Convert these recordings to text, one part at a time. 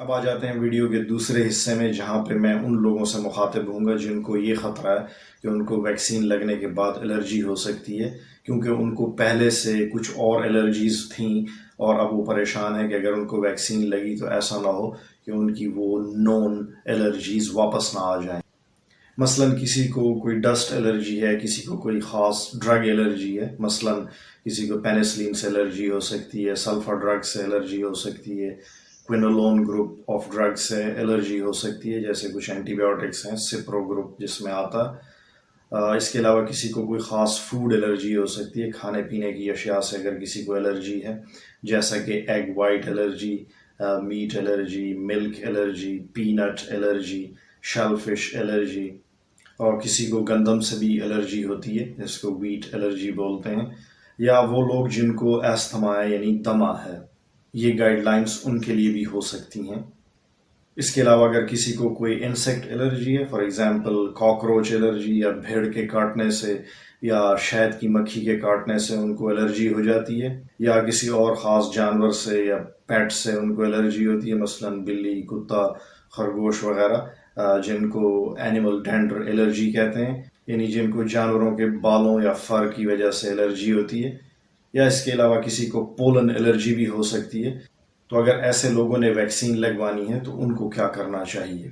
اب آ جاتے ہیں ویڈیو کے دوسرے حصے میں، جہاں پہ میں ان لوگوں سے مخاطب ہوں گا جن کو یہ خطرہ ہے کہ ان کو ویکسین لگنے کے بعد الرجی ہو سکتی ہے، کیونکہ ان کو پہلے سے کچھ اور الرجیز تھیں اور اب وہ پریشان ہے کہ اگر ان کو ویکسین لگی تو ایسا نہ ہو کہ ان کی وہ نون الرجیز واپس نہ آ جائیں۔ مثلاً کسی کو کوئی ڈسٹ الرجی ہے، کسی کو کوئی خاص ڈرگ الرجی ہے، مثلاً کسی کو پینسلین سے الرجی ہو سکتی ہے، سلفر ڈرگ سے الرجی ہو سکتی ہے، کوئنولون گروپ آف ڈرگ سے الرجی ہو سکتی ہے، جیسے کچھ اینٹی بایوٹکس ہیں، سپرو گروپ جس میں آتا۔ اس کے علاوہ کسی کو کوئی خاص فوڈ الرجی ہو سکتی ہے، کھانے پینے کی اشیاء سے اگر کسی کو الرجی ہے، جیسا کہ egg white allergy, meat allergy, milk allergy, peanut allergy, shellfish allergy, اور کسی کو گندم سے بھی الرجی ہوتی ہے جس کو ویٹ الرجی بولتے ہیں، یا وہ لوگ جن کو ایستھما ہے یعنی دمہ ہے، یہ گائیڈ لائنز ان کے لیے بھی ہو سکتی ہیں۔ اس کے علاوہ اگر کسی کو کوئی انسیکٹ الرجی ہے، فار ایگزامپل کاکروچ الرجی، یا بھیڑ کے کاٹنے سے یا شہد کی مکھی کے کاٹنے سے ان کو الرجی ہو جاتی ہے، یا کسی اور خاص جانور سے یا پیٹ سے ان کو الرجی ہوتی ہے، مثلاً بلی، کتا، خرگوش وغیرہ، جن کو اینیمل ڈینڈر الرجی کہتے ہیں، یعنی جن کو جانوروں کے بالوں یا فر کی وجہ سے الرجی ہوتی ہے، یا اس کے علاوہ کسی کو پولن الرجی بھی ہو سکتی ہے۔ تو اگر ایسے لوگوں نے ویکسین لگوانی ہے تو ان کو کیا کرنا چاہیے؟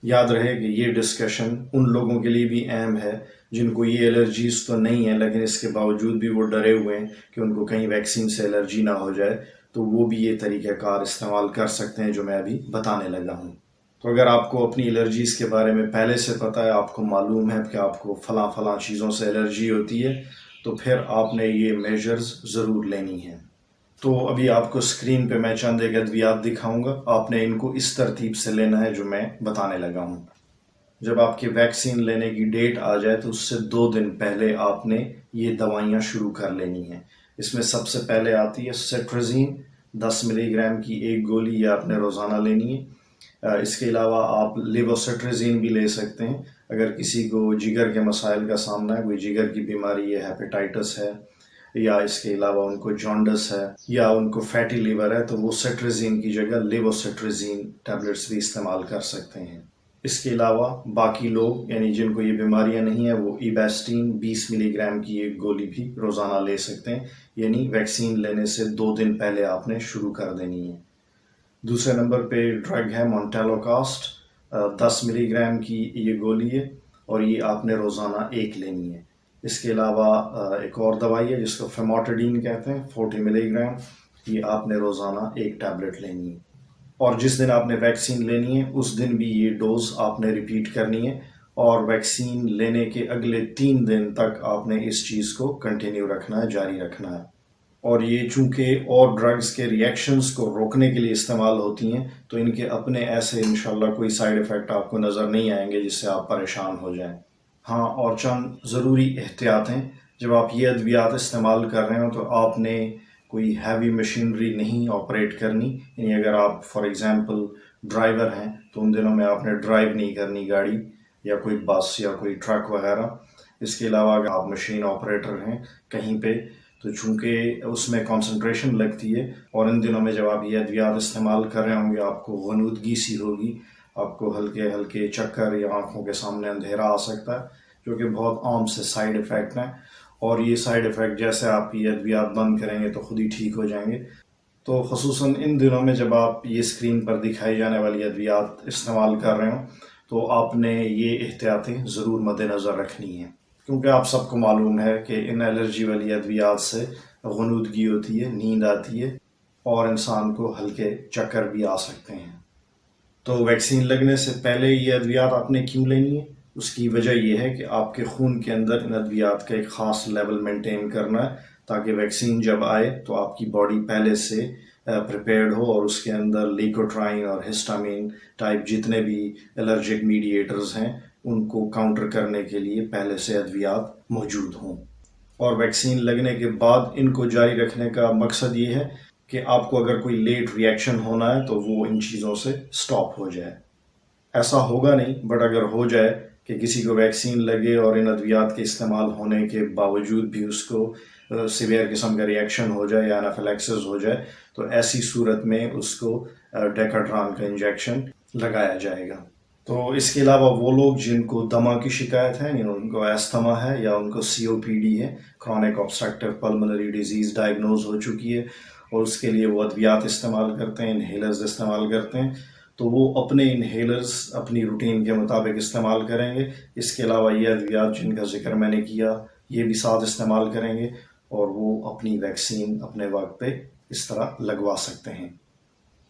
یاد رہے کہ یہ ڈسکشن ان لوگوں کے لیے بھی اہم ہے جن کو یہ الرجیز تو نہیں ہے لیکن اس کے باوجود بھی وہ ڈرے ہوئے ہیں کہ ان کو کہیں ویکسین سے الرجی نہ ہو جائے، تو وہ بھی یہ طریقہ کار استعمال کر سکتے ہیں جو میں ابھی بتانے لگا ہوں۔ تو اگر آپ کو اپنی الرجیز کے بارے میں پہلے سے پتہ ہے، آپ کو معلوم ہے کہ آپ کو فلاں چیزوں سے الرجی ہوتی ہے، تو پھر آپ نے یہ میجرز ضرور لینی ہیں۔ تو ابھی آپ کو اسکرین پہ میں چند ایک ادویات دکھاؤں گا، آپ نے ان کو اس ترتیب سے لینا ہے جو میں بتانے لگا ہوں۔ جب آپ کی ویکسین لینے کی ڈیٹ آ جائے تو اس سے 2 دن پہلے آپ نے یہ دوائیاں شروع کر لینی ہیں۔ اس میں سب سے پہلے آتی ہے سیٹرزین، 10 ملی گرام کی ایک گولی، یہ آپ نے روزانہ لینی ہے۔ اس کے علاوہ آپ لیووسیٹرزین بھی لے سکتے ہیں اگر کسی کو جگر کے مسائل کا سامنا ہے، کوئی جگر کی بیماری ہے، ہیپیٹائٹس ہے، یا اس کے علاوہ ان کو جانڈس ہے، یا ان کو فیٹی لیور ہے، تو وہ سیٹرزین کی جگہ لیووسیٹرزین ٹیبلٹس بھی استعمال کر سکتے ہیں۔ اس کے علاوہ باقی لوگ یعنی جن کو یہ بیماریاں نہیں ہیں، وہ ایبیسٹین 20 ملی گرام کی ایک گولی بھی روزانہ لے سکتے ہیں، یعنی ویکسین لینے سے 2 دن پہلے آپ نے شروع کر دینی ہے۔ دوسرے نمبر پہ ڈرگ ہے مونٹیلوکاسٹ، 10 ملی گرام کی یہ گولی ہے اور یہ آپ نے روزانہ ایک لینی ہے۔ اس کے علاوہ ایک اور دوائی ہے جس کو فیموٹیڈین کہتے ہیں، 40 ملی گرام، یہ آپ نے روزانہ ایک ٹیبلٹ لینی ہے۔ اور جس دن آپ نے ویکسین لینی ہے اس دن بھی یہ ڈوز آپ نے ریپیٹ کرنی ہے، اور ویکسین لینے کے اگلے 3 دن تک آپ نے اس چیز کو کنٹینیو رکھنا ہے، جاری رکھنا ہے۔ اور یہ چونکہ اور ڈرگز کے ریئیکشنز کو روکنے کے لیے استعمال ہوتی ہیں، تو ان کے اپنے ایسے انشاءاللہ کوئی سائیڈ ایفیکٹ آپ کو نظر نہیں آئیں گے جس سے آپ پریشان ہو جائیں۔ ہاں، اور چند ضروری احتیاط ہیں۔ جب آپ یہ ادویات استعمال کر رہے ہوں تو آپ نے کوئی ہیوی مشینری نہیں آپریٹ کرنی، یعنی اگر آپ فار ایگزامپل ڈرائیور ہیں تو ان دنوں میں آپ نے ڈرائیو نہیں کرنی گاڑی، یا کوئی بس یا کوئی ٹرک وغیرہ۔ اس کے علاوہ اگر آپ مشین آپریٹر ہیں کہیں پہ، تو چونکہ اس میں کنسنٹریشن لگتی ہے، اور ان دنوں میں جب آپ یہ ادویات استعمال کر رہے ہوں گے آپ کو غنودگی سی ہوگی، آپ کو ہلکے ہلکے چکر یا آنکھوں کے سامنے اندھیرا آ سکتا ہے، جو کہ بہت عام سے سائیڈ ایفیکٹ ہیں، اور یہ سائیڈ ایفیکٹ جیسے آپ یہ ادویات بند کریں گے تو خود ہی ٹھیک ہو جائیں گے۔ تو خصوصاً ان دنوں میں جب آپ یہ اسکرین پر دکھائی جانے والی ادویات استعمال کر رہے ہوں تو آپ نے یہ احتیاطیں ضرور مد نظر رکھنی ہیں، کیونکہ آپ سب کو معلوم ہے کہ ان الرجی والی ادویات سے غنودگی ہوتی ہے، نیند آتی ہے، اور انسان کو ہلکے چکر بھی آ سکتے ہیں۔ تو ویکسین لگنے سے پہلے یہ ادویات آپ نے کیوں لینی ہے؟ اس کی وجہ یہ ہے کہ آپ کے خون کے اندر ان ادویات کا ایک خاص لیول مینٹین کرنا ہے، تاکہ ویکسین جب آئے تو آپ کی باڈی پہلے سے پریپیئرڈ ہو، اور اس کے اندر لیکوٹرائن اور ہسٹامین ٹائپ جتنے بھی الرجک میڈیٹرز ہیں ان کو کاؤنٹر کرنے کے لیے پہلے سے ادویات موجود ہوں۔ اور ویکسین لگنے کے بعد ان کو جاری رکھنے کا مقصد یہ ہے کہ آپ کو اگر کوئی لیٹ ری ایکشن ہونا ہے تو وہ ان چیزوں سے سٹاپ ہو جائے۔ ایسا ہوگا نہیں، بٹ اگر ہو جائے کہ کسی کو ویکسین لگے اور ان ادویات کے استعمال ہونے کے باوجود بھی اس کو سیویئر قسم کا ری ایکشن ہو جائے یا انافیلیکسس ہو جائے، تو ایسی صورت میں اس کو ڈیکاڈران کا انجیکشن لگایا جائے گا۔ تو اس کے علاوہ وہ لوگ جن کو دمہ کی شکایت ہے، ان کو ایستھما ہے یا ان کو COPD ہے، chronic obstructive pulmonary disease diagnose ہو چکی ہے، اور اس کے لیے وہ ادویات استعمال کرتے ہیں، انہیلرز استعمال کرتے ہیں، تو وہ اپنے انہیلرز اپنی روٹین کے مطابق استعمال کریں گے۔ اس کے علاوہ یہ ادویات جن کا ذکر میں نے کیا یہ بھی ساتھ استعمال کریں گے، اور وہ اپنی ویکسین اپنے وقت پہ اس طرح لگوا سکتے ہیں۔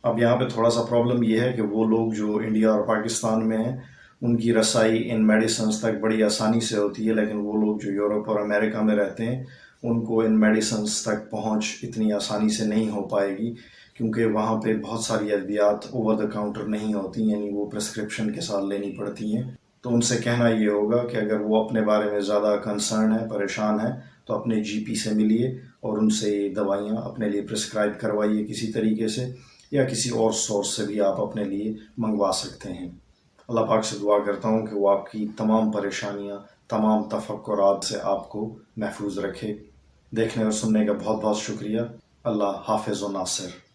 اب یہاں پہ تھوڑا سا پرابلم یہ ہے کہ وہ لوگ جو انڈیا اور پاکستان میں ہیں ان کی رسائی ان میڈیسنز تک بڑی آسانی سے ہوتی ہے، لیکن وہ لوگ جو یورپ اور امریکہ میں رہتے ہیں ان کو ان میڈیسنز تک پہنچ اتنی آسانی سے نہیں ہو پائے گی، کیونکہ وہاں پہ بہت ساری ادویات اوور دا کاؤنٹر نہیں ہوتی، یعنی وہ پرسکرپشن کے ساتھ لینی پڑتی ہیں۔ تو ان سے کہنا یہ ہوگا کہ اگر وہ اپنے بارے میں زیادہ کنسرن ہے، پریشان ہے، تو اپنے GP سے ملیے اور ان سے دوائیاں اپنے لیے پرسکرائب کروائیے کسی طریقے سے، یا کسی اور سورس سے بھی آپ اپنے لیے منگوا سکتے ہیں۔ اللہ پاک سے دعا کرتا ہوں کہ وہ آپ کی تمام پریشانیاں، تمام تفکرات سے آپ کو محفوظ رکھے۔ دیکھنے اور سننے کا بہت بہت شکریہ۔ اللہ حافظ و ناصر۔